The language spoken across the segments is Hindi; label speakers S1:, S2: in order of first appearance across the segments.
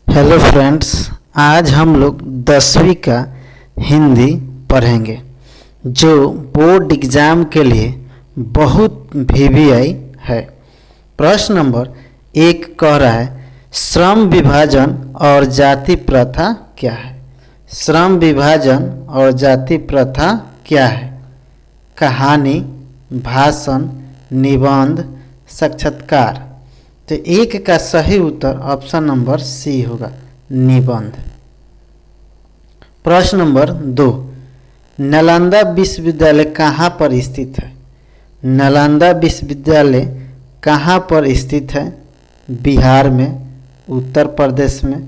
S1: हेलो फ्रेंड्स, आज हम लोग 10वीं का हिंदी पढ़ेंगे जो बोर्ड एग्ज़ाम के लिए बहुत वीवीआई है। प्रश्न नंबर 1 कह रहा है श्रम विभाजन और जाति प्रथा क्या है। श्रम विभाजन और जाति प्रथा क्या है? कहानी, भाषण, निबंध, साक्षात्कार। तो 1 का सही उत्तर ऑप्शन नंबर सी होगा, निबंध। प्रश्न नंबर 2, नालंदा विश्वविद्यालय कहाँ पर स्थित है? नालंदा विश्वविद्यालय कहाँ पर स्थित है? बिहार में, उत्तर प्रदेश में,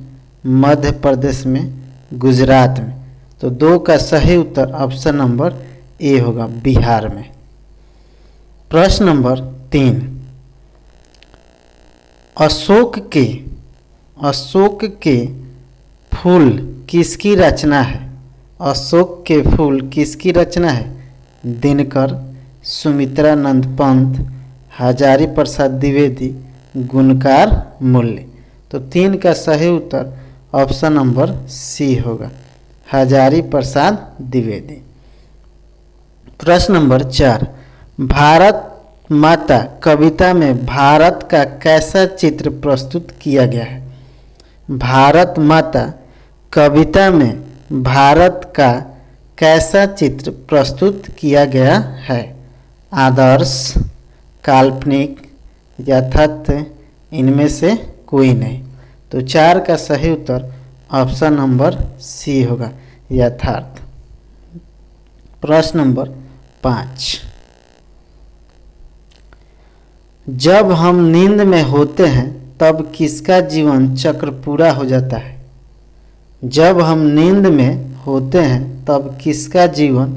S1: मध्य प्रदेश में, गुजरात में। तो 2 का सही उत्तर ऑप्शन नंबर ए होगा, बिहार में। प्रश्न नंबर 3, अशोक के फूल किसकी रचना है? अशोक के फूल किसकी रचना है? दिनकर, सुमित्रानंद पंत, हजारी प्रसाद द्विवेदी, गुणकार मूल्य। तो 3 का सही उत्तर ऑप्शन नंबर सी होगा, हजारी प्रसाद द्विवेदी। प्रश्न नंबर 4, भारत माता कविता में भारत का कैसा चित्र प्रस्तुत किया गया है? भारत माता कविता में भारत का कैसा चित्र प्रस्तुत किया गया है? आदर्श, काल्पनिक, यथार्थ, इनमें से कोई नहीं। तो 4 का सही उत्तर ऑप्शन नंबर सी होगा, यथार्थ। प्रश्न नंबर 5, जब हम नींद में होते हैं तब किसका जीवन चक्र पूरा हो जाता है? जब हम नींद में होते हैं तब किसका जीवन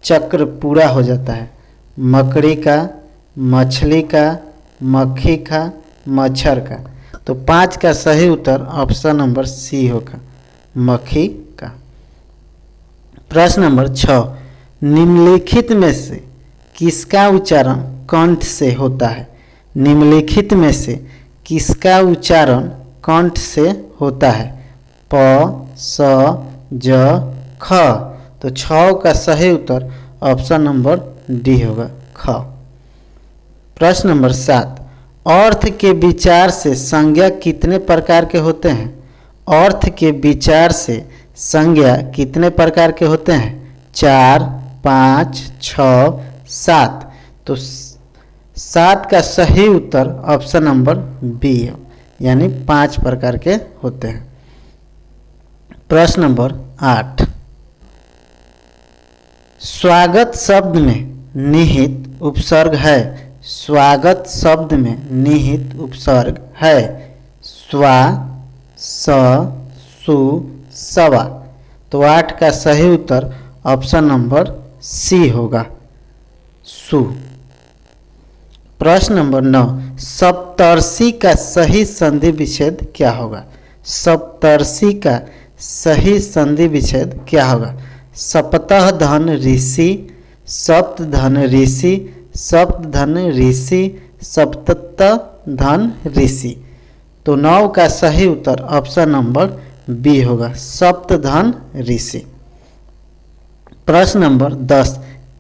S1: चक्र पूरा हो जाता है? मकड़ी का, मछली का, मक्खी का, मच्छर का। तो 5 का सही उत्तर ऑप्शन नंबर सी होगा, मक्खी का। प्रश्न नंबर 6, निम्नलिखित में से किसका उच्चारण कंठ से होता है? निम्नलिखित में से किसका उच्चारण कंठ से होता है? प, स, ज, ख। तो 6 का सही उत्तर ऑप्शन नंबर डी होगा, ख। प्रश्न नंबर 7, अर्थ के विचार से संज्ञा कितने प्रकार के होते हैं? अर्थ के विचार से संज्ञा कितने प्रकार के होते हैं? 4, 5, 6, 7। तो 7 का सही उत्तर ऑप्शन नंबर बी है, यानी 5 प्रकार के होते हैं। प्रश्न नंबर 8, स्वागत शब्द में निहित उपसर्ग है। स्वागत शब्द में निहित उपसर्ग है स्वा, स, सु, सवा। तो 8 का सही उत्तर ऑप्शन नंबर सी होगा, सु। प्रश्न नंबर 9, सप्तर्षि का सही संधि विच्छेद क्या होगा? सप्तर्षि का सही संधि विच्छेद क्या होगा? सप्तः धन ऋषि, सप्त धन ऋषि, सप्त धन ऋषि, सप्तत धन ऋषि। तो 9 का सही उत्तर ऑप्शन नंबर बी होगा, सप्त धन ऋषि। प्रश्न नंबर 10,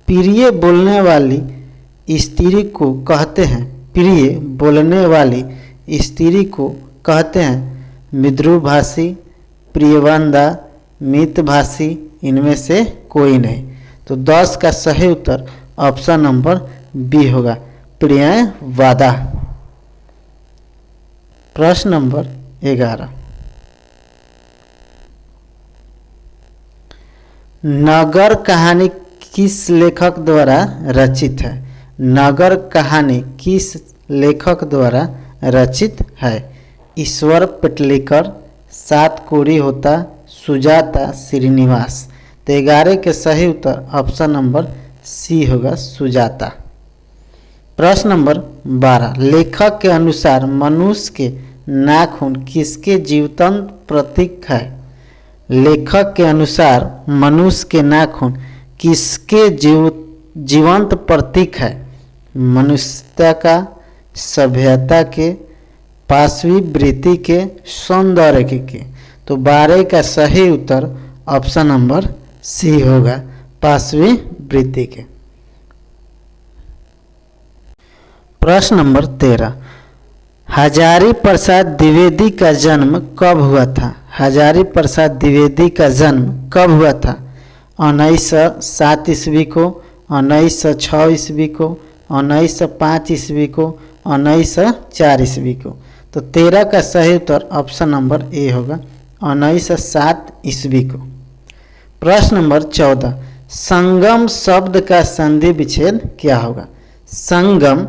S1: प्रिय बोलने वाली स्त्री को कहते हैं, प्रिय बोलने वाली स्त्री को कहते हैं मृदुभाषी, प्रियवंदा, मितभाषी, इनमें से कोई नहीं। तो 10 का सही उत्तर ऑप्शन नंबर बी होगा, प्रियवादा। प्रश्न नंबर 11, नगर कहानी किस लेखक द्वारा रचित है? नगर कहानी किस लेखक द्वारा रचित है? ईश्वर पेटलीकर, सात कोरी होता, सुजाता श्रीनिवास। तो 11 के सही उत्तर ऑप्शन नंबर सी होगा, सुजाता। प्रश्न नंबर 12, लेखक के अनुसार मनुष्य के नाखून किसके जीवंत प्रतीक है? लेखक के अनुसार मनुष्य के नाखून किसके जीवंत प्रतीक है? मनुष्यता का, सभ्यता के, पांचवी वृत्ति के सौंदर्य के। तो 12 का सही उत्तर ऑप्शन नंबर सी होगा, पांचवी वृत्ति के। प्रश्न नंबर 13, हजारी प्रसाद द्विवेदी का जन्म कब हुआ था? हजारी प्रसाद द्विवेदी का जन्म कब हुआ था? 1907 ईस्वी को, 1906 ईस्वी को, 1905 ईस्वी को, 1904 ईस्वी को। तो 13 का सही उत्तर ऑप्शन नंबर ए होगा, 1907 ईस्वी को। प्रश्न नंबर 14, संगम शब्द का संधि विच्छेद क्या होगा? संगम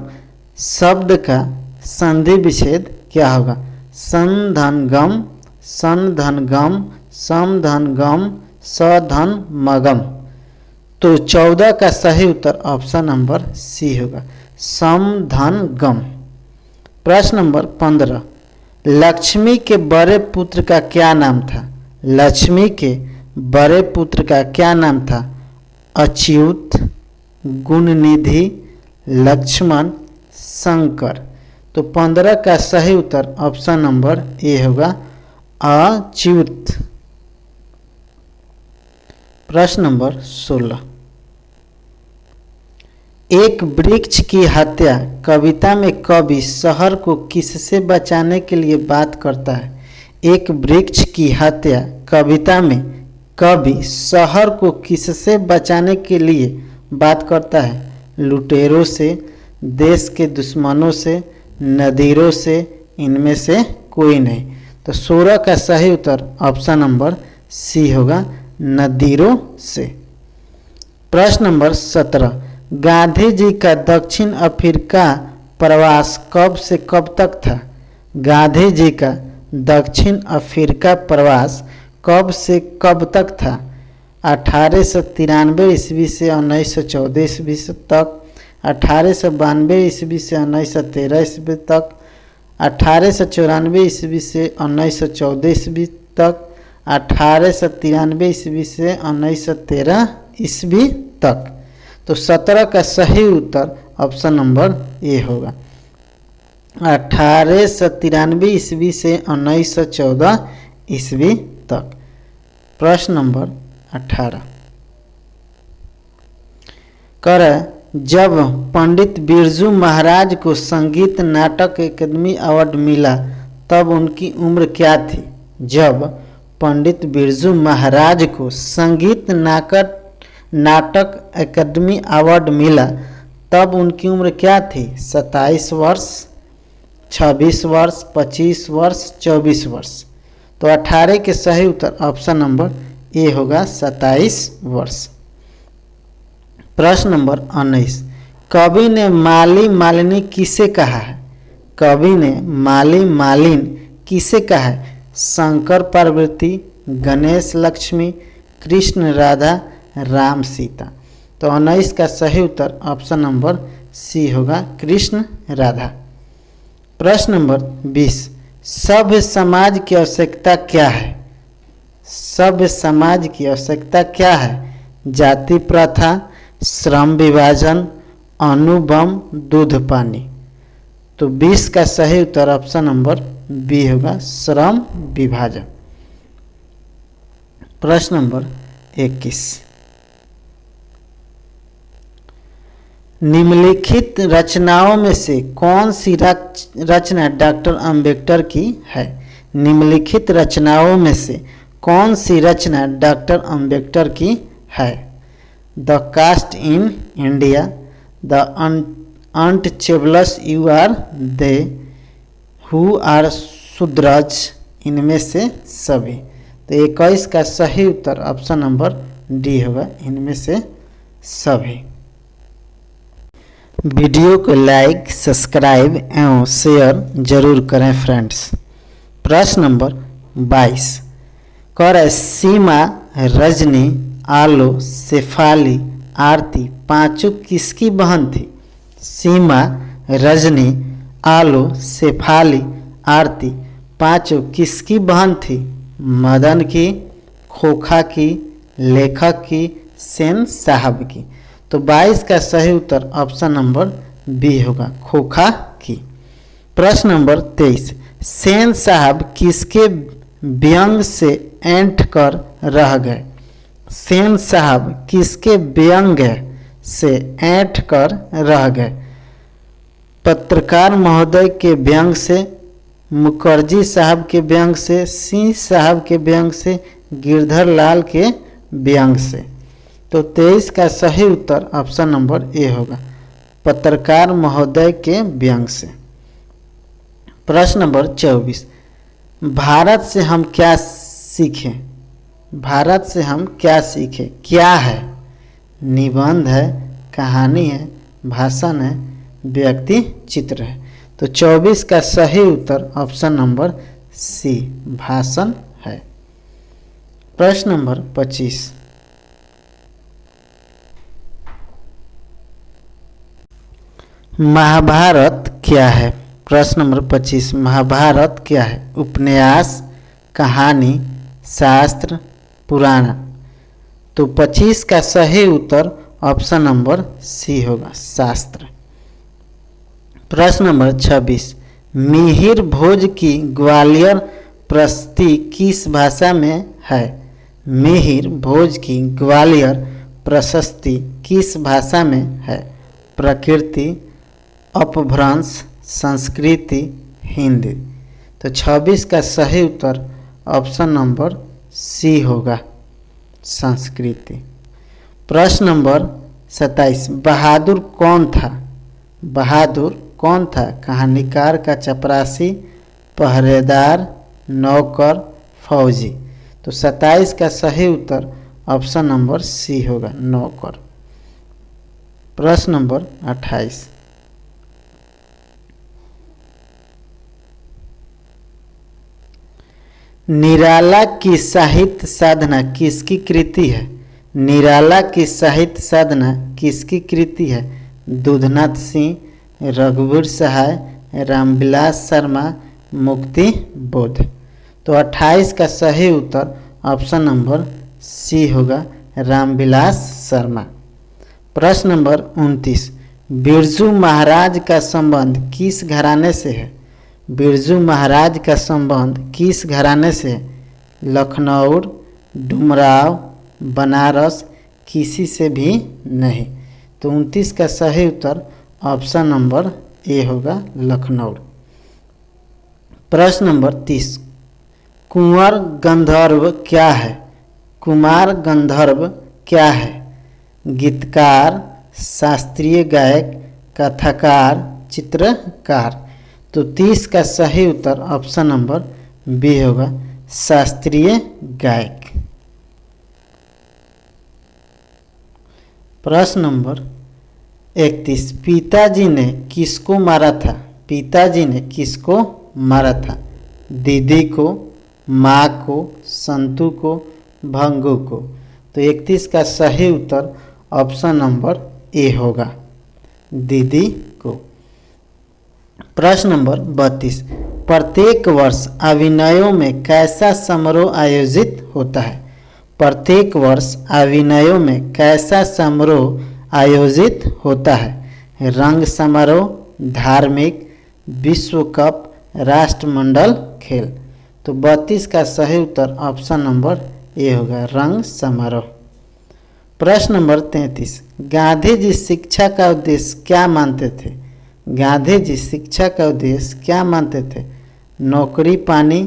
S1: शब्द का संधि विच्छेद क्या होगा? संधनगम, संधनगम, समधनगम, सधनमगम। तो 14 का सही उत्तर ऑप्शन नंबर सी होगा, समधनगम। प्रश्न नंबर 15, लक्ष्मी के बड़े पुत्र का क्या नाम था? लक्ष्मी के बड़े पुत्र का क्या नाम था? अच्युत, गुणनिधि, लक्ष्मण, शंकर। तो 15 का सही उत्तर ऑप्शन नंबर ए होगा, अच्युत। प्रश्न नंबर 16, एक वृक्ष की हत्या कविता में कवि शहर को किससे बचाने के लिए बात करता है? एक वृक्ष की हत्या कविता में कवि शहर को किससे बचाने के लिए बात करता है? लुटेरों से, देश के दुश्मनों से, नदीरों से, इनमें से कोई नहीं। तो 16 का सही उत्तर ऑप्शन नंबर सी होगा, नदीरों से। प्रश्न नंबर 17, गांधी जी का दक्षिण अफ्रीका प्रवास कब से कब तक था? गांधी जी का दक्षिण अफ्रीका प्रवास कब से कब तक था? 1893 ईस्वी से 1914 ईस्वी तक, 1892 ईस्वी से 1913 ईस्वी तक, 1894 ईस्वी से 1914 ईस्वी तक, 1893 ईस्वी से 1913 ईस्वी तक। तो 17 का सही उत्तर ऑप्शन नंबर ए होगा, 1893 ईस्वी से 1914 ईस्वी तक। प्रश्न नंबर 18, कर जब पंडित बिरजू महाराज को संगीत नाटक अकादमी अवार्ड मिला तब उनकी उम्र क्या थी? जब पंडित बिरजू महाराज को संगीत नाटक अकादमी अवार्ड मिला तब उनकी उम्र क्या थी? 27 वर्ष, 26 वर्ष, 25 वर्ष, 24 वर्ष। तो 18 के सही उत्तर ऑप्शन नंबर ए होगा, 27 वर्ष। प्रश्न नंबर 19, कवि ने माली मालिनी किसे कहा है? कवि ने माली मालिन किसे कहा है? शंकर पार्वती, गणेश लक्ष्मी, कृष्ण राधा, राम सीता। तो 19 का सही उत्तर ऑप्शन नंबर सी होगा, कृष्ण राधा। प्रश्न नंबर 20, सभ्य समाज की आवश्यकता क्या है? सभ्य समाज की आवश्यकता क्या है? जाति प्रथा, श्रम विभाजन, अणुबम, दूध पानी। तो 20 का सही उत्तर ऑप्शन नंबर बी होगा, श्रम विभाजन। प्रश्न नंबर 21, निम्नलिखित रचनाओं में से कौन सी रचना डॉक्टर अंबेडकर की है? निम्नलिखित रचनाओं में से कौन सी रचना डॉक्टर अंबेडकर की है? The caste in India, the untouchables you are they, who are Shudras, इनमें से सभी। तो 21 का सही उत्तर ऑप्शन नंबर डी होगा, इनमें से सभी। वीडियो को लाइक, सब्सक्राइब एवं शेयर जरूर करें फ्रेंड्स। प्रश्न नंबर 22, कर सीमा, रजनी, आलो, शेफाली, आरती पांचों किसकी बहन थी? सीमा, रजनी, आलो, शेफाली, आरती पांचों किसकी बहन थी? मदन की, खोखा की, लेखक की, सेन साहब की। तो 22 का सही उत्तर ऑप्शन नंबर बी होगा, खोखा की। प्रश्न नंबर 23, सेन साहब किसके व्यंग से ऐंठ कर रह गए। सेन साहब किसके व्यंग से ऐंठ कर रह गए। पत्रकार महोदय के व्यंग से, मुखर्जी साहब के व्यंग से, सिंह साहब के व्यंग से, गिरधर लाल के व्यंग से। तो 23 का सही उत्तर ऑप्शन नंबर ए होगा, पत्रकार महोदय के व्यंग से। प्रश्न नंबर 24, भारत से हम क्या सीखें। भारत से हम क्या सीखें क्या है। निबंध है, कहानी है, भाषण है, व्यक्ति चित्र है। तो 24 का सही उत्तर ऑप्शन नंबर सी, भाषण है। प्रश्न नंबर 25, महाभारत क्या है। प्रश्न नंबर 25, महाभारत क्या है। उपन्यास, कहानी, शास्त्र, पुराण। तो 25 का सही उत्तर ऑप्शन नंबर सी होगा, शास्त्र। प्रश्न नंबर 26, मिहिर भोज की ग्वालियर प्रशस्ति किस भाषा में है। मिहिर भोज की ग्वालियर प्रशस्ति किस भाषा में है। प्रकृति, अपभ्रंश, संस्कृति, हिंदी। तो 26 का सही उत्तर ऑप्शन नंबर सी होगा, संस्कृति। प्रश्न नंबर 27, बहादुर कौन था। बहादुर कौन था। कहानीकार का चपरासी, पहरेदार, नौकर, फौजी। तो 27 का सही उत्तर ऑप्शन नंबर सी होगा, नौकर। प्रश्न नंबर 28, निराला की साहित्य साधना किसकी कृति है। निराला की साहित्य साधना किसकी कृति है। दूधनाथ सिंह, रघुवीर सहाय, रामविलास शर्मा, मुक्ति बोध। तो 28 का सही उत्तर ऑप्शन नंबर सी होगा, रामविलास शर्मा। प्रश्न नंबर 29, बिरजू महाराज का संबंध किस घराने से है। बिरजू महाराज का संबंध किस घराने से है। लखनऊ, डुमराव, बनारस, किसी से भी नहीं। तो 29 का सही उत्तर ऑप्शन नंबर ए होगा, लखनऊ। प्रश्न नंबर 30, कुंवर गंधर्व क्या है। कुमार गंधर्व क्या है। गीतकार, शास्त्रीय गायक, कथाकार, चित्रकार। तो 30 का सही उत्तर ऑप्शन नंबर बी होगा, शास्त्रीय गायक। प्रश्न नंबर 31, पिताजी ने किसको मारा था। पिताजी ने किसको मारा था। दीदी को, माँ को, संतू को, भंगू को। तो 31 का सही उत्तर ऑप्शन नंबर ए होगा, दीदी को। प्रश्न नंबर 32, प्रत्येक वर्ष अभिनयों में कैसा समारोह आयोजित होता है। प्रत्येक वर्ष अभिनयों में कैसा समारोह आयोजित होता है। रंग समारोह, धार्मिक, विश्व कप, राष्ट्रमंडल खेल। तो 32 का सही उत्तर ऑप्शन नंबर ए होगा, रंग समारोह। प्रश्न नंबर 33, गांधी जी शिक्षा का उद्देश्य क्या मानते थे। गांधी जी शिक्षा का उद्देश्य क्या मानते थे। नौकरी पानी,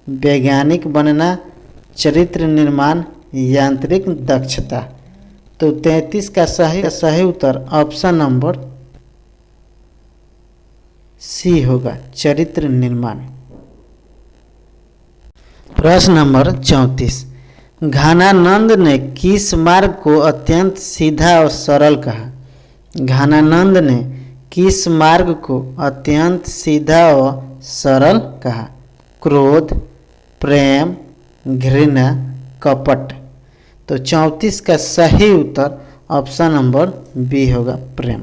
S1: वैज्ञानिक बनना, चरित्र निर्माण, यांत्रिक दक्षता। तो 33 का सही उत्तर ऑप्शन नंबर सी होगा, चरित्र निर्माण। प्रश्न नंबर 34, घनानंद ने किस मार्ग को अत्यंत सीधा और सरल कहा। घनानंद ने किस मार्ग को अत्यंत सीधा और सरल कहा। क्रोध, प्रेम, घृणा, कपट। तो 34 का सही उत्तर ऑप्शन नंबर बी होगा, प्रेम।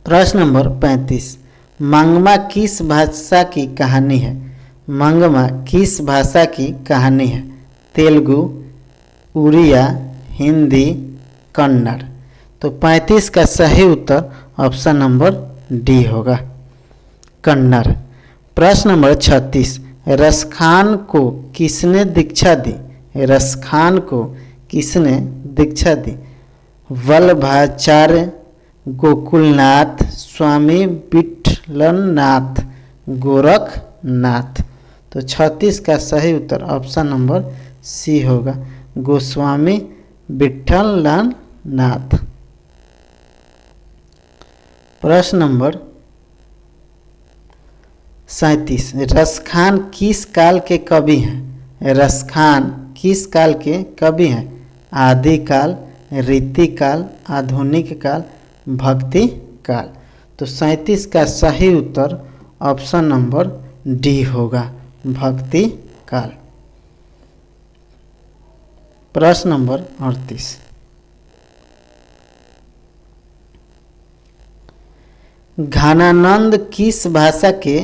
S1: प्रश्न नंबर 35, मंगमा किस भाषा की कहानी है। मंगमा किस भाषा की कहानी है। तेलुगु, उड़िया, हिंदी, कन्नड़। तो 35 का सही उत्तर ऑप्शन नंबर डी होगा, कन्नड़। प्रश्न नंबर 36, रसखान को किसने दीक्षा दी? रसखान को किसने दीक्षा दी? वल्लभाचार्य, गोकुलनाथ, स्वामी विठलनाथ, गोरखनाथ। तो 36 का सही उत्तर ऑप्शन नंबर सी होगा, गोस्वामी विठलनाथ। प्रश्न नंबर 37, रसखान किस काल के कवि हैं? रसखान किस काल के कवि हैं? आदिकाल, रीतिकाल, आधुनिक काल, भक्ति काल। तो 37 का सही उत्तर ऑप्शन नंबर डी होगा, भक्ति काल। प्रश्न नंबर 38, घनानंद किस भाषा के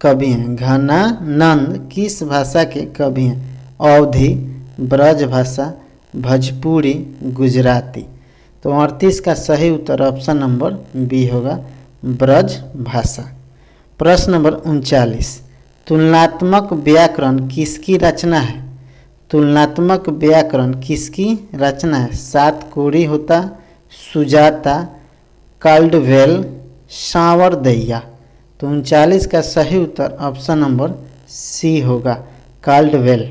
S1: कवि हैं? घनानंद किस भाषा के कवि हैं? अवधी, ब्रज भाषा, भोजपुरी, गुजराती। तो 38 का सही उत्तर ऑप्शन नंबर बी होगा, ब्रज भाषा। प्रश्न नंबर 39, तुलनात्मक व्याकरण किसकी रचना है? तुलनात्मक व्याकरण किसकी रचना है? सातकोरी होता, सुजाता, काल्डवेल, सांवरदैया। तो 39 का सही उत्तर ऑप्शन नंबर सी होगा, काल्डवेल।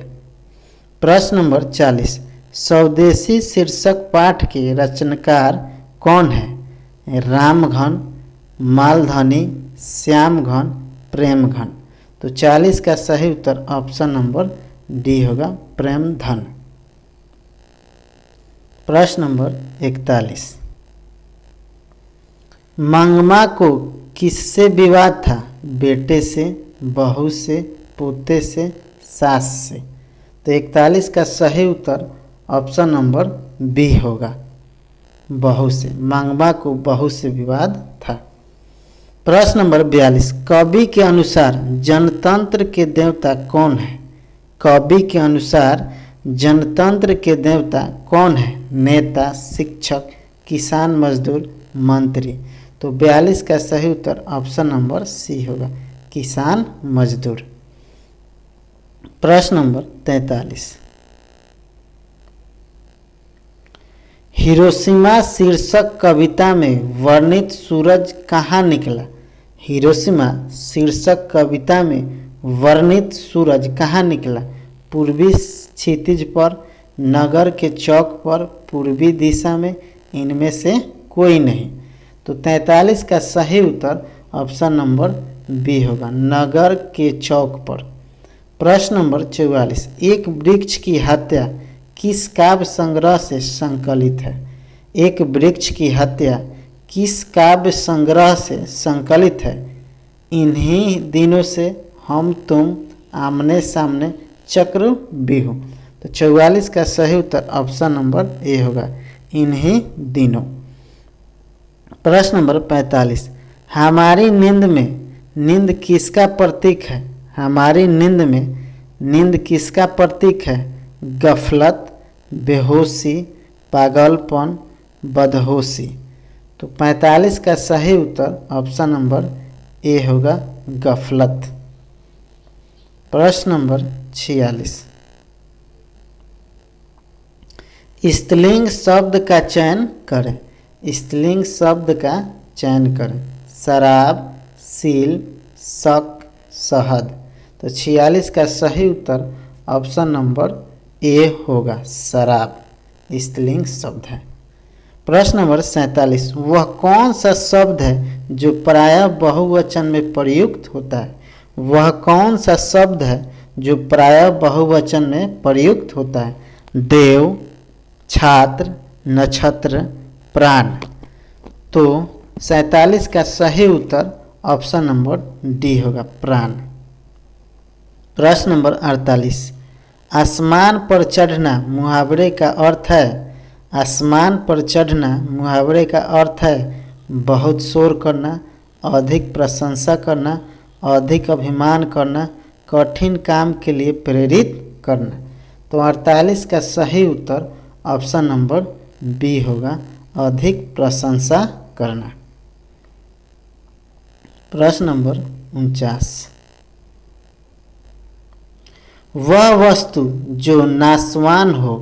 S1: प्रश्न नंबर 40, स्वदेशी शीर्षक पाठ के रचनाकार कौन है? रामघन, मालधनी, श्यामघन, प्रेमघन। तो 40 का सही उत्तर ऑप्शन नंबर डी होगा, प्रेमधन। प्रश्न नंबर 41, मंगमा को किससे विवाद था? बेटे से, बहू से, पोते से, सास से। तो 41 का सही उत्तर ऑप्शन नंबर बी होगा, बहू से। मंगमा को बहू से विवाद था। प्रश्न नंबर 42, कवि के अनुसार जनतंत्र के देवता कौन है? कवि के अनुसार जनतंत्र के देवता कौन है? नेता, शिक्षक, किसान, मजदूर, मंत्री। तो 42 का सही उत्तर ऑप्शन नंबर सी होगा, किसान मजदूर। प्रश्न नंबर 43, हिरोशिमा शीर्षक कविता में वर्णित सूरज कहाँ निकला? हिरोशिमा शीर्षक कविता में वर्णित सूरज कहाँ निकला? पूर्वी क्षितिज पर, नगर के चौक पर, पूर्वी दिशा में, इनमें से कोई नहीं। तो 43 का सही उत्तर ऑप्शन नंबर बी होगा, नगर के चौक पर। प्रश्न नंबर 44, एक वृक्ष की हत्या किस काव्य संग्रह से संकलित है? एक वृक्ष की हत्या किस काव्य संग्रह से संकलित है? इन्हीं दिनों से, हम तुम, आमने सामने, चक्रव्यूह। तो 44 का सही उत्तर ऑप्शन नंबर ए होगा, इन्हीं दिनों। प्रश्न नंबर 45, हमारी नींद में नींद किसका प्रतीक है? हमारी नींद में नींद किसका प्रतीक है? गफलत, बेहोशी, पागलपन, बदहोशी। तो 45 का सही उत्तर ऑप्शन नंबर ए होगा, गफलत। प्रश्न नंबर 46, स्त्रीलिंग शब्द का चयन करें। स्त्रीलिंग शब्द का चयन करें। शराब, सील, शक, शहद। तो 46 का सही उत्तर ऑप्शन नंबर ए होगा, शराब स्त्रीलिंग शब्द है। प्रश्न नंबर 47, वह कौन सा शब्द है जो प्रायः बहुवचन में प्रयुक्त होता है? वह कौन सा शब्द है जो प्रायः बहुवचन में प्रयुक्त होता है? देव, छात्र, नक्षत्र, प्राण। तो 47 का सही उत्तर ऑप्शन नंबर डी होगा, प्राण। प्रश्न नंबर 48, आसमान पर चढ़ना मुहावरे का अर्थ है? आसमान पर चढ़ना मुहावरे का अर्थ है बहुत शोर करना, अधिक प्रशंसा करना, अधिक अभिमान करना, कठिन काम के लिए प्रेरित करना। तो 48 का सही उत्तर ऑप्शन नंबर बी होगा, अधिक प्रशंसा करना। प्रश्न नंबर 49, वह वस्तु जो नाशवान हो,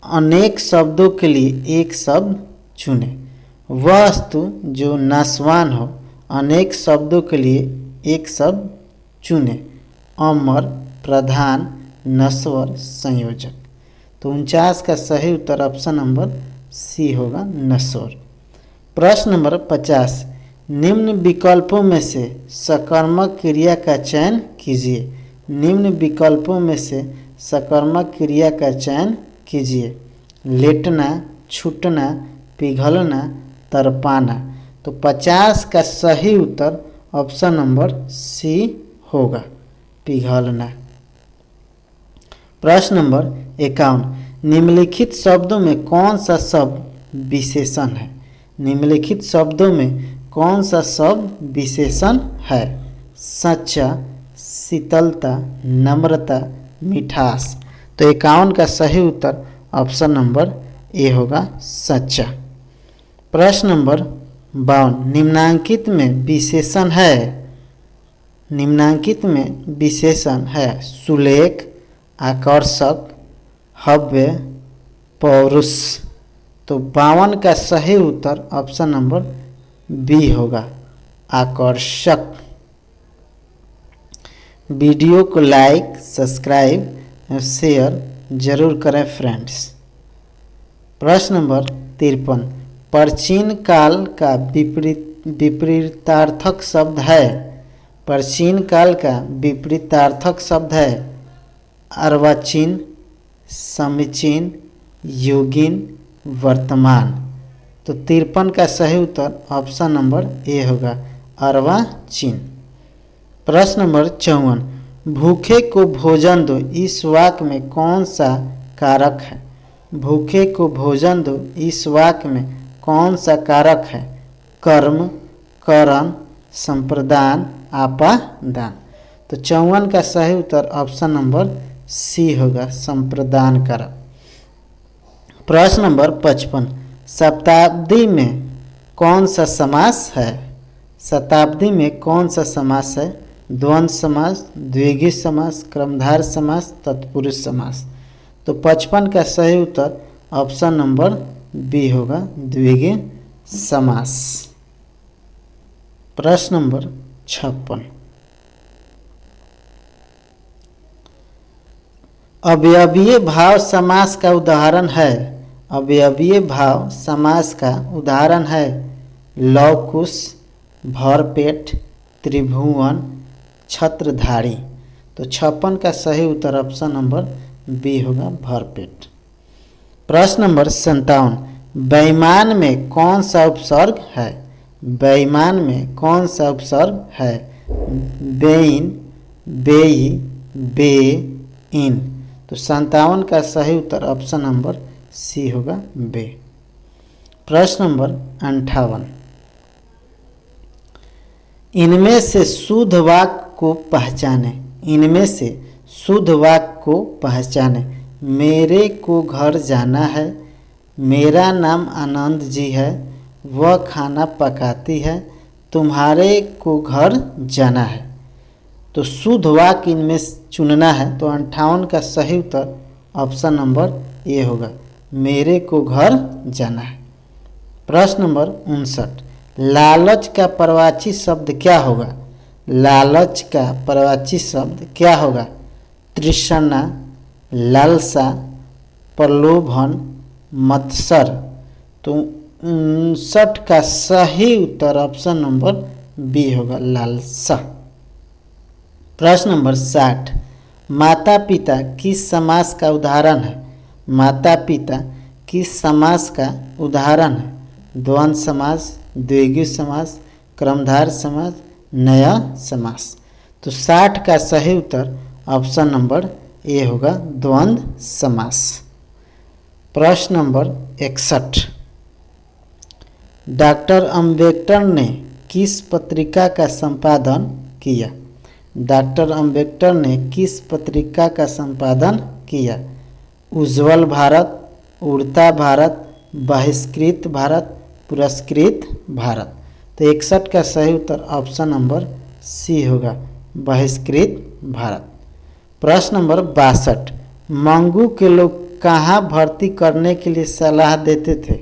S1: अनेक शब्दों के लिए एक शब्द चुने। वह वस्तु जो नाशवान हो, अनेक शब्दों के लिए एक शब्द चुने। अमर, प्रधान, नश्वर, संयोजक। तो 49 का सही उत्तर ऑप्शन नंबर सी होगा, नश्वर। प्रश्न नंबर 50, निम्न विकल्पों में से सकर्मक क्रिया का चयन कीजिए। निम्न विकल्पों में से सकर्मक क्रिया का चयन कीजिए। लेटना, छूटना, पिघलना, तड़पाना। तो 50 का सही उत्तर ऑप्शन नंबर सी होगा, पिघलना। प्रश्न नंबर 51, निम्नलिखित शब्दों में कौन सा शब्द विशेषण है। निम्नलिखित शब्दों में कौन सा शब्द विशेषण है। सच्चा, शीतलता, नम्रता, मिठास। तो 51 का सही उत्तर ऑप्शन नंबर ए होगा, सच्चा। प्रश्न नंबर 52, निम्नांकित में विशेषण है। निम्नांकित में विशेषण है सुलेख, आकर्षक, हव्य, पौरुष। तो 52 का सही उत्तर ऑप्शन नंबर बी होगा, आकर्षक। वीडियो को लाइक, सब्सक्राइब और शेयर जरूर करें फ्रेंड्स। प्रश्न नंबर 53, प्राचीन काल का विपरीतार्थक शब्द है। प्राचीन काल का विपरीतार्थक शब्द है अर्वाचीन, समीचीन, योगिन, वर्तमान। तो 53 का सही उत्तर ऑप्शन नंबर ए होगा, अर्वाचीन। प्रश्न नंबर 54, भूखे को भोजन दो, इस वाक्य में कौन सा कारक है। भूखे को भोजन दो, इस वाक्य में कौन सा कारक है। कर्म, करण, संप्रदान, आपादान। तो 54 का सही उत्तर ऑप्शन नंबर सी होगा, संप्रदान कारक। प्रश्न नंबर 55, शताब्दी में कौन सा समास है। शताब्दी में कौन सा समास है। द्वंद्व समास, द्विगु समास, क्रमधार समास, तत्पुरुष समास। तो 55 का सही उत्तर ऑप्शन नंबर बी होगा, द्विगु समास। प्रश्न नंबर 56, अवयवीय भाव समास का उदाहरण है। अवयवीय भाव समास का उदाहरण है लवकुश, भरपेट, त्रिभुवन, छत्रधारी। तो 56 का सही उत्तर ऑप्शन नंबर बी होगा, भरपेट। प्रश्न नंबर 57, बेईमान में कौन सा उपसर्ग है। बेईमान में कौन सा उपसर्ग है। बेइन, बेई, बे, इन। तो 57 का सही उत्तर ऑप्शन नंबर सी होगा, बे। प्रश्न नंबर 58, इनमें से शुद्ध वाक्य को पहचाने। इनमें से शुद्ध वाक्य को पहचाने। मेरे को घर जाना है, मेरा नाम आनंद जी है, वह खाना पकाती है, तुम्हारे को घर जाना है। तो शुद्ध वाक्य इनमें चुनना है। तो 58 का सही उत्तर ऑप्शन नंबर ए होगा, मेरे को घर जाना है। प्रश्न नंबर 59, लालच का पर्यायवाची शब्द क्या होगा। लालच का पर्यायवाची शब्द क्या होगा। तृष्णा, लालसा, प्रलोभन, मत्सर। तो 59 का सही उत्तर ऑप्शन नंबर बी होगा, लालसा। प्रश्न नंबर 60, माता पिता किस समास का उदाहरण है। माता पिता किस समास का उदाहरण है। द्वंद्व समास, द्विगु समास, क्रमधार समास, नया समास। तो 60 का सही उत्तर ऑप्शन नंबर ए होगा, द्वंद्व समास। प्रश्न नंबर 61, डॉक्टर अम्बेडकर ने किस पत्रिका का संपादन किया। डॉक्टर अम्बेडकर ने किस पत्रिका का संपादन किया। उज्ज्वल भारत, उड़ता भारत, बहिष्कृत भारत, पुरस्कृत भारत। तो 61 का सही उत्तर ऑप्शन नंबर सी होगा, बहिष्कृत भारत। प्रश्न नंबर 62, मंगू के लोग कहाँ भर्ती करने के लिए सलाह देते थे?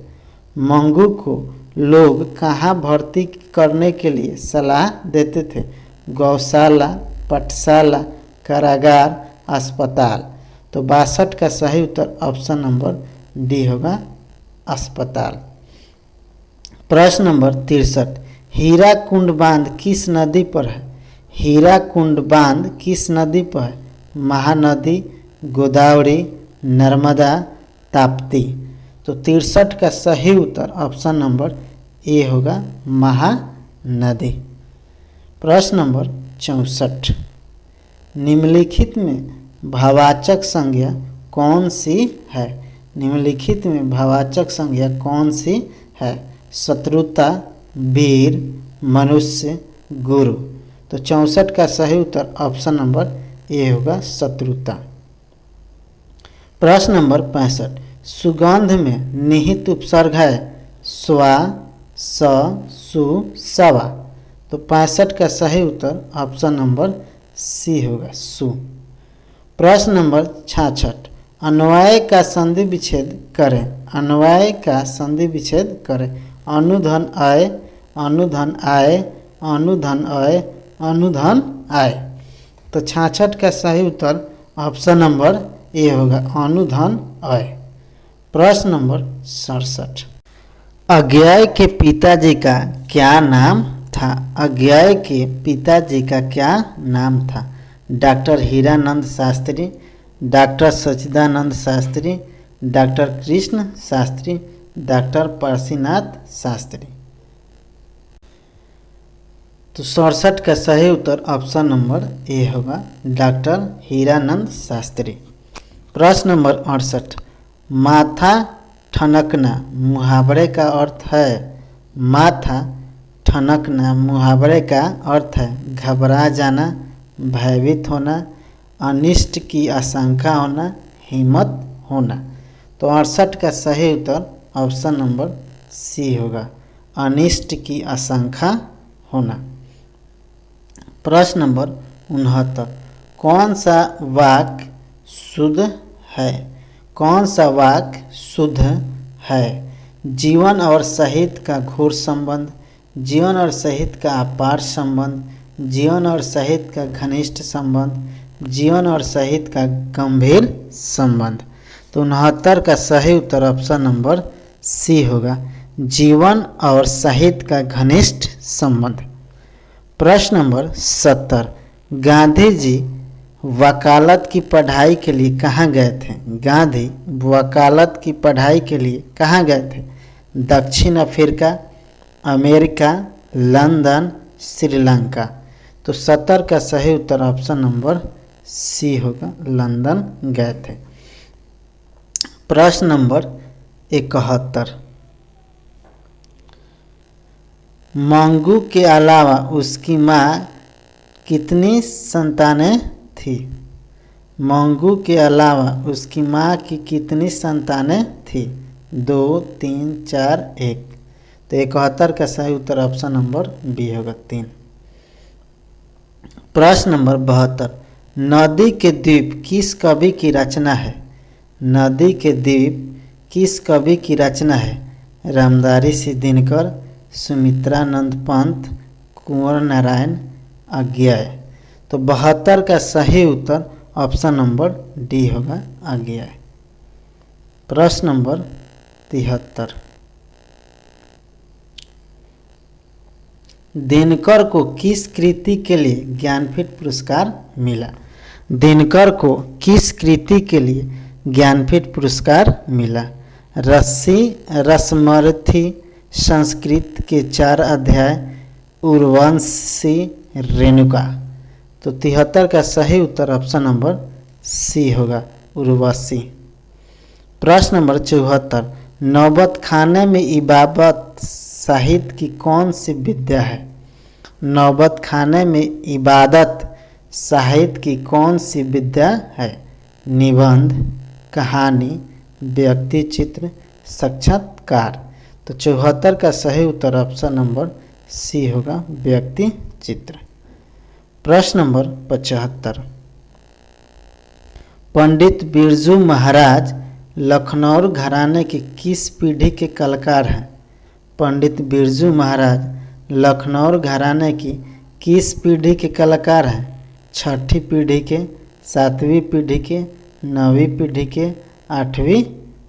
S1: मंगू को लोग कहाँ भर्ती करने के लिए सलाह देते थे? गौशाला, पाठशाला, कारागार, अस्पताल। तो 62 का सही उत्तर ऑप्शन नंबर डी होगा, अस्पताल। प्रश्न नंबर 63, हीराकुंड बांध किस नदी पर है? हीराकुंड बांध किस नदी पर है? महानदी, गोदावरी, नर्मदा, ताप्ती। तो 63 का सही उत्तर ऑप्शन नंबर ए होगा, महानदी। प्रश्न नंबर 64, निम्नलिखित में भावाचक संज्ञा कौन सी है? निम्नलिखित में भावाचक संज्ञा कौन सी है? शत्रुता, वीर, मनुष्य, गुरु। तो 64 का सही उत्तर ऑप्शन नंबर ए होगा, शत्रुता। प्रश्न नंबर 65, सुगंध में निहित उपसर्ग है स्वा, स, सु, सवा। तो 65 का सही उत्तर ऑप्शन नंबर सी होगा, सु। प्रश्न नंबर 66, अन्वय का संधि विच्छेद करें। अन्वय का संधि विच्छेद करें। अनुधन आय, अनुधन आय, अनुधन आय, अनुधन आय। तो 66 का सही उत्तर ऑप्शन नंबर ए होगा, अनुधन आय। प्रश्न नंबर 67, अज्ञेय के पिताजी का क्या नाम था? अज्ञेय के पिताजी का क्या नाम था? डॉक्टर हीरानंद शास्त्री, डॉक्टर सच्चिदानंद शास्त्री, डॉक्टर कृष्ण शास्त्री, डॉक्टर परसीनाथ शास्त्री। तो 67 का सही उत्तर ऑप्शन नंबर ए होगा, डॉक्टर हीरानंद शास्त्री। प्रश्न नंबर 68, माथा ठनकना मुहावरे का अर्थ है? माथा ठनकना मुहावरे का अर्थ है घबरा जाना, भयभीत होना, अनिष्ट की आशंका होना, हिम्मत होना। तो 68 का सही उत्तर ऑप्शन नंबर सी होगा, अनिष्ट की आशंका होना। प्रश्न नंबर 69, कौन सा वाक्य शुद्ध है? कौन सा वाक्य शुद्ध है? जीवन और साहित्य का घोर संबंध, जीवन और साहित्य का अपार संबंध, जीवन और साहित्य का घनिष्ठ संबंध, जीवन और साहित्य का गंभीर संबंध। तो 69 का सही उत्तर ऑप्शन नंबर सी होगा, जीवन और साहित्य का घनिष्ठ संबंध। प्रश्न नंबर 70, गांधी जी वकालत की पढ़ाई के लिए कहाँ गए थे? गांधी वकालत की पढ़ाई के लिए कहाँ गए थे? दक्षिण अफ्रीका, अमेरिका, लंदन, श्रीलंका। तो 70 का सही उत्तर ऑप्शन नंबर सी होगा, लंदन गए थे। प्रश्न नंबर 71, मंगू के अलावा उसकी माँ कितनी संतानें थी? मंगू के अलावा उसकी माँ की कितनी संतानें थी? 2, 3, 4, 1। तो 71 का सही उत्तर ऑप्शन नंबर बी होगा, 3। प्रश्न नंबर 72, नदी के द्वीप किस कवि की रचना है? नदी के द्वीप किस कवि की रचना है? रामधारी सिंह दिनकर, सुमित्रानंद पंत, कुंवर नारायण, अज्ञेय। तो 72 का सही उत्तर ऑप्शन नंबर डी होगा, अज्ञेय। प्रश्न नंबर 73, दिनकर को किस कृति के लिए ज्ञानपीठ पुरस्कार मिला? दिनकर को किस कृति के लिए ज्ञानपीठ पुरस्कार मिला? रस्सी रसमर्थी, संस्कृत के 4 अध्याय, उर्वशी, रेणुका। तो 73 का सही उत्तर ऑप्शन नंबर सी होगा, उर्वशी। प्रश्न नंबर 74, नौबत खाने में इबादत साहित्य की कौन सी विद्या है? नौबत खाने में इबादत साहित्य की कौन सी विद्या है? निबंध, कहानी, व्यक्ति चित्र, साक्षात्कार। तो 74 का सही उत्तर ऑप्शन नंबर सी होगा, व्यक्ति चित्र। प्रश्न नंबर 75, पंडित बिरजू महाराज लखनऊ घराने की किस पीढ़ी के कलाकार हैं? पंडित बिरजू महाराज लखनऊ घराने की किस पीढ़ी के कलाकार हैं? छठी पीढ़ी के, सातवीं पीढ़ी के, नवीं पीढ़ी के, आठवीं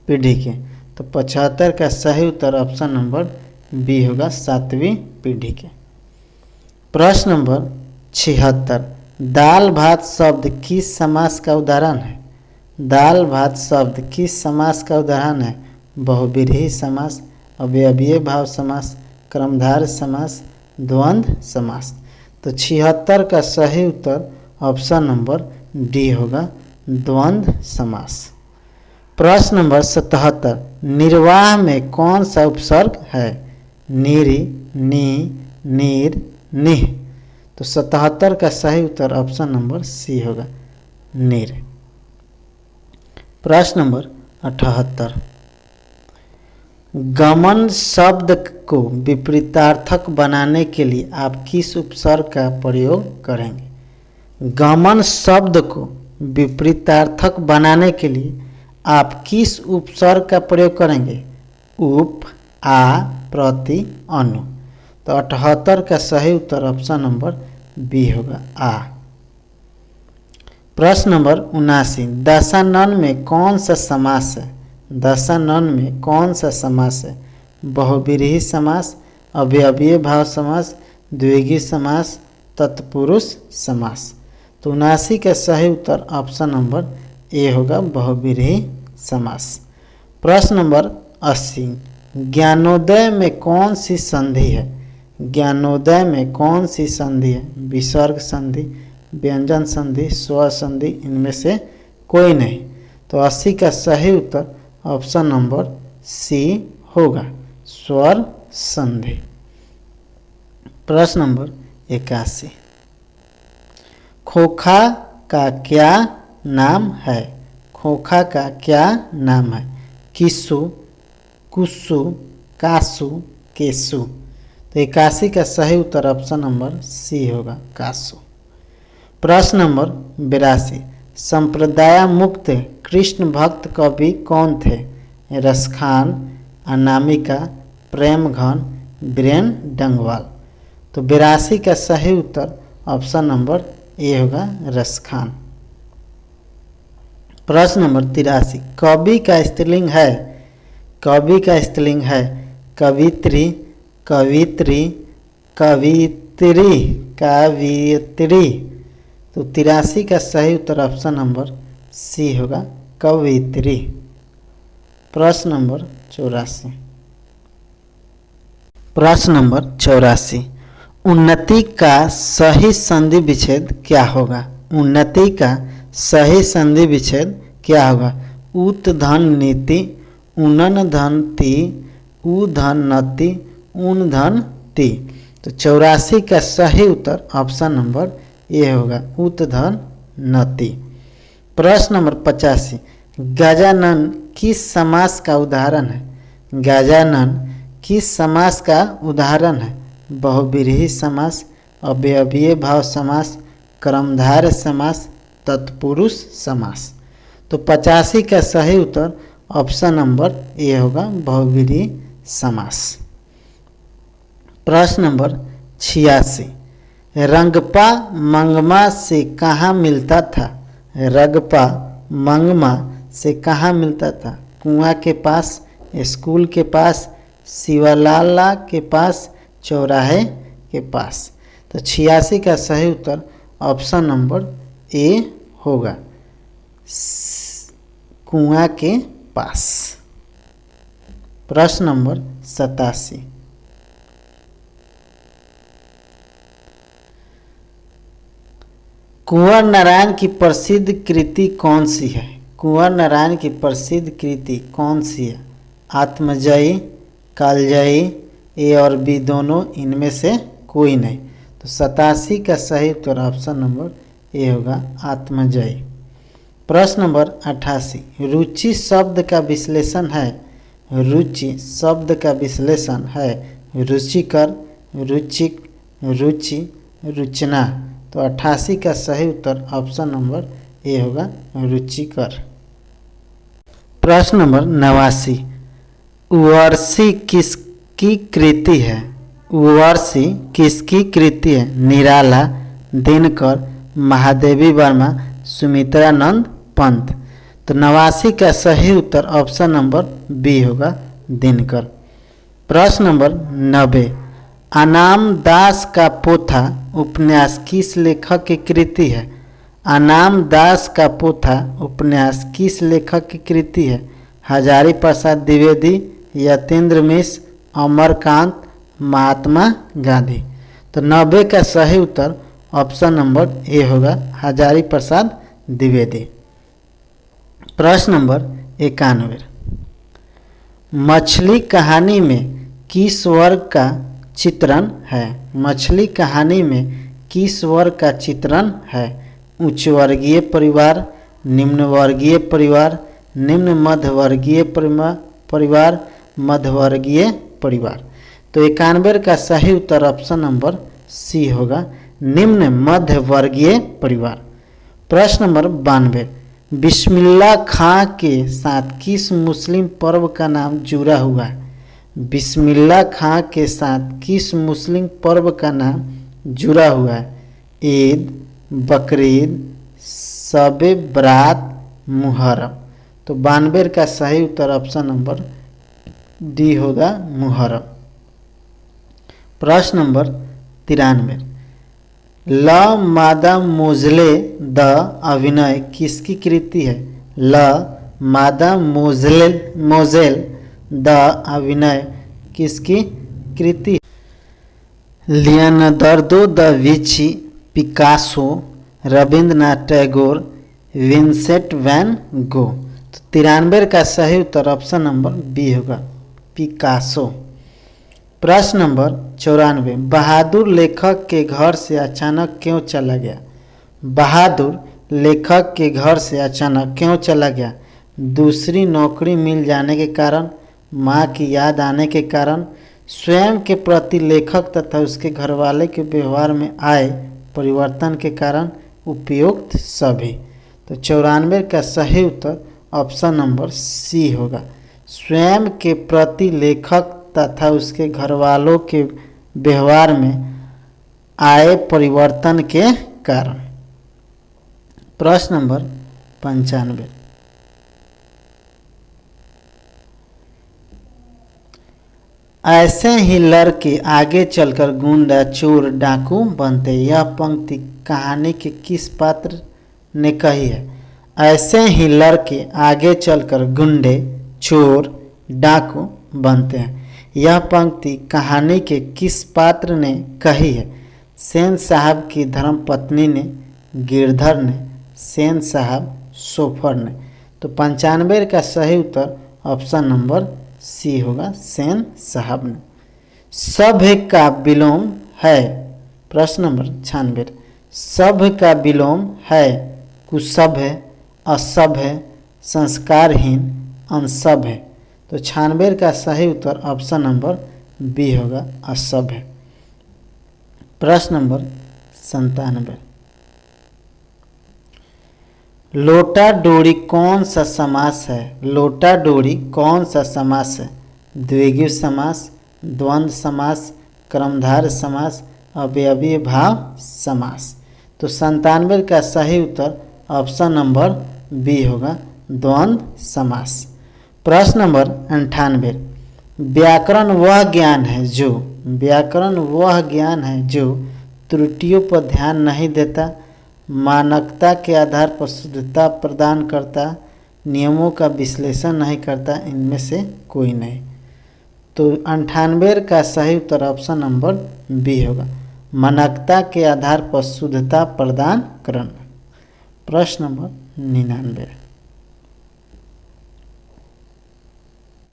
S1: पीढ़ी के। तो 75 का सही उत्तर ऑप्शन नंबर बी होगा, सातवीं पीढ़ी के। प्रश्न नंबर 76, दाल भात शब्द किस समास का उदाहरण है? दाल भात शब्द किस समास का उदाहरण है? बहुव्रीहि समास, अव्ययीय भाव समास, क्रमधारय समास, द्वंद्व समास। तो 76 का सही उत्तर ऑप्शन नंबर डी होगा, द्वंद्व समास। प्रश्न नंबर 77, निर्वाह में कौन सा उपसर्ग है? निरि, नि, निर, निह। तो 77 का सही उत्तर ऑप्शन नंबर सी होगा, निर। प्रश्न नंबर 78, गमन शब्द को विपरीतार्थक बनाने के लिए आप किस उपसर्ग का प्रयोग करेंगे? गमन शब्द को विपरीतार्थक बनाने के लिए आप किस उपसर्ग का प्रयोग करेंगे? उप, आ, प्रति, अनु। तो 78 का सही उत्तर ऑप्शन नंबर बी होगा, आ। प्रश्न नंबर 79, दशानन में कौन सा समास है? दशानन में कौन सा समास है? बहुव्रीहि समास, अव्ययीय भाव समास, द्विगु समास, तत्पुरुष समास। तो 79 का सही उत्तर ऑप्शन नंबर ए होगा, बहुव्रीहि समास। प्रश्न नंबर 80, ज्ञानोदय में कौन सी संधि है? ज्ञानोदय में कौन सी संधि है? विसर्ग संधि, व्यंजन संधि, स्वर संधि, इनमें से कोई नहीं। तो 80 का सही उत्तर ऑप्शन नंबर सी होगा, स्वर संधि। प्रश्न नंबर 81, खोखा का क्या नाम है? खोखा का क्या नाम है? किसु, कुसु, कासु, केसु। तो 81 का सही उत्तर ऑप्शन नंबर सी होगा, कासु। प्रश्न नंबर 82, संप्रदाय मुक्त कृष्ण भक्त कवि कौन थे? रसखान, अनामिका, प्रेमघन, बीरेन डंगवाल। तो 82 का सही उत्तर ऑप्शन नंबर ए होगा, रसखान। प्रश्न नंबर 83, कवि का स्त्रीलिंग है? कवि का स्त्रीलिंग है कवित्री, कवित्री, कवित्री, कवित्री। तो 83 का सही उत्तर ऑप्शन नंबर सी होगा, कवित्री। प्रश्न नंबर 84, प्रश्न नंबर 84, उन्नति का सही संधि विच्छेद क्या होगा? उन्नति का सही संधि विच्छेद क्या होगा? उत धन नीति, उनन धन ति, उ धन नति, उन धन ति। तो 84 का सही उत्तर ऑप्शन नंबर ए होगा, उत धन नति। प्रश्न नंबर 85, गजानन किस समास का उदाहरण है? गजानन किस समास का उदाहरण है? बहुव्रीहि समास, अव्ययीय भाव समास, क्रमधारय समास, तत्पुरुष समास। तो 85 का सही उत्तर ऑप्शन नंबर ए होगा, बहुव्रीहि समास। प्रश्न नंबर 86, रंगपा मंगमा से कहाँ मिलता था? रंगपा मंगमा से कहाँ मिलता था? कुआं के पास, स्कूल के पास, शिवलाला के पास, चौराहे के पास। तो 86 का सही उत्तर ऑप्शन नंबर ए होगा, कुआं के पास। प्रश्न नंबर 87, कुंवर नारायण की प्रसिद्ध कृति कौन सी है? कुंवर नारायण की प्रसिद्ध कृति कौन सी है? आत्मजयी, कालजयी, ए और बी दोनों, इनमें से कोई नहीं। तो 87 का सही उत्तर ऑप्शन नंबर ए होगा, आत्मजयी। प्रश्न नंबर 88, रुचि शब्द का विश्लेषण है? रुचि शब्द का विश्लेषण है रुचिकर, रुचिक, रुचि, रुचना। तो 88 का सही उत्तर ऑप्शन नंबर ए होगा रुचिकर। प्रश्न नंबर 89, उर्वशी किसकी कृति है? उर्वशी किसकी कृति है? निराला, दिनकर, महादेवी वर्मा, सुमित्रानंद पंत। तो 89 का सही उत्तर ऑप्शन नंबर बी होगा दिनकर। प्रश्न नंबर 90, अनाम दास का पोथा उपन्यास किस लेखक की कृति है? अनाम दास का पोथा उपन्यास किस लेखक की कृति है? हजारी प्रसाद द्विवेदी, यतीन्द्र मिश्र, अमरकांत, महात्मा गांधी। तो 90 का सही उत्तर ऑप्शन नंबर ए होगा हजारी प्रसाद द्विवेदी। प्रश्न नंबर 91, मछली कहानी में किस वर्ग का चित्रण है? मछली कहानी में किस वर्ग का चित्रण है? उच्च वर्गीय परिवार, निम्न वर्गीय परिवार, निम्न मध्यवर्गीय परिवार, मध्यवर्गीय परिवार। तो 91 का सही उत्तर ऑप्शन नंबर सी होगा निम्न मध्यवर्गीय परिवार। प्रश्न नंबर 92, बिस्मिल्लाह खां के साथ किस मुस्लिम पर्व का नाम जुड़ा हुआ है? बिस्मिल्लाह खां के साथ किस मुस्लिम पर्व का नाम जुड़ा हुआ है? ईद, बकरीद, शब-ए बरात, मुहर्रम। तो 92 का सही उत्तर ऑप्शन नंबर डी होगा मुहर्रम। प्रश्न नंबर 93, ल मादा मोज़ले द अभिनय किसकी कृति है? ल मादा मोज़ेल द अभिनय किसकी कृति? Leonardo da Vinci, Picasso, Rabindranath Tagore, Vincent van Gogh. तो 93 का सही उत्तर ऑप्शन नंबर बी होगा पिकासो। प्रश्न नंबर 94, बहादुर लेखक के घर से अचानक क्यों चला गया? बहादुर लेखक के घर से अचानक क्यों चला गया? दूसरी नौकरी मिल जाने के कारण, माँ की याद आने के कारण, स्वयं के प्रति लेखक तथा उसके घरवाले के व्यवहार में आए परिवर्तन के कारण, उपयुक्त सभी। तो 94 का सही उत्तर ऑप्शन नंबर सी होगा स्वयं के प्रति लेखक तथा उसके घरवालों के व्यवहार में आए परिवर्तन के कारण। प्रश्न नंबर 95, ऐसे ही लड़के आगे चलकर गुंडा, चोर, डाकू बनते। यह पंक्ति कहानी के किस पात्र ने कही है? ऐसे ही लड़के आगे चलकर गुंडे, चोर, डाकू बनते हैं। यह पंक्ति कहानी के किस पात्र ने कही है? सेन साहब की धर्मपत्नी ने, गिरधर ने, सेन साहब, सोफर ने। तो 95 का सही उत्तर ऑप्शन नंबर सी होगा सेन साहब ने। सभ्य का विलोम है। प्रश्न नंबर 96, सभ्य का विलोम है कुसभ्य, असभ्य, संस्कारहीन, अनसभ्य। तो 96 का सही उत्तर ऑप्शन नंबर बी होगा असभ्य। प्रश्न नंबर 97, लोटा डोरी कौन सा समास है? लोटा डोरी कौन सा समास है? द्विगु समास, द्वंद्व समास, कर्मधारय समास, अवयवी भाव समास। तो 97 का सही उत्तर ऑप्शन नंबर बी होगा द्वंद्व समास। प्रश्न नंबर 98, व्याकरण वह ज्ञान है जो त्रुटियों पर ध्यान नहीं देता, मानकता के आधार पर शुद्धता प्रदान करता, नियमों का विश्लेषण नहीं करता, इनमें से कोई नहीं। तो 98 का सही उत्तर ऑप्शन नंबर बी होगा मानकता के आधार पर शुद्धता प्रदान करना। प्रश्न नंबर 99,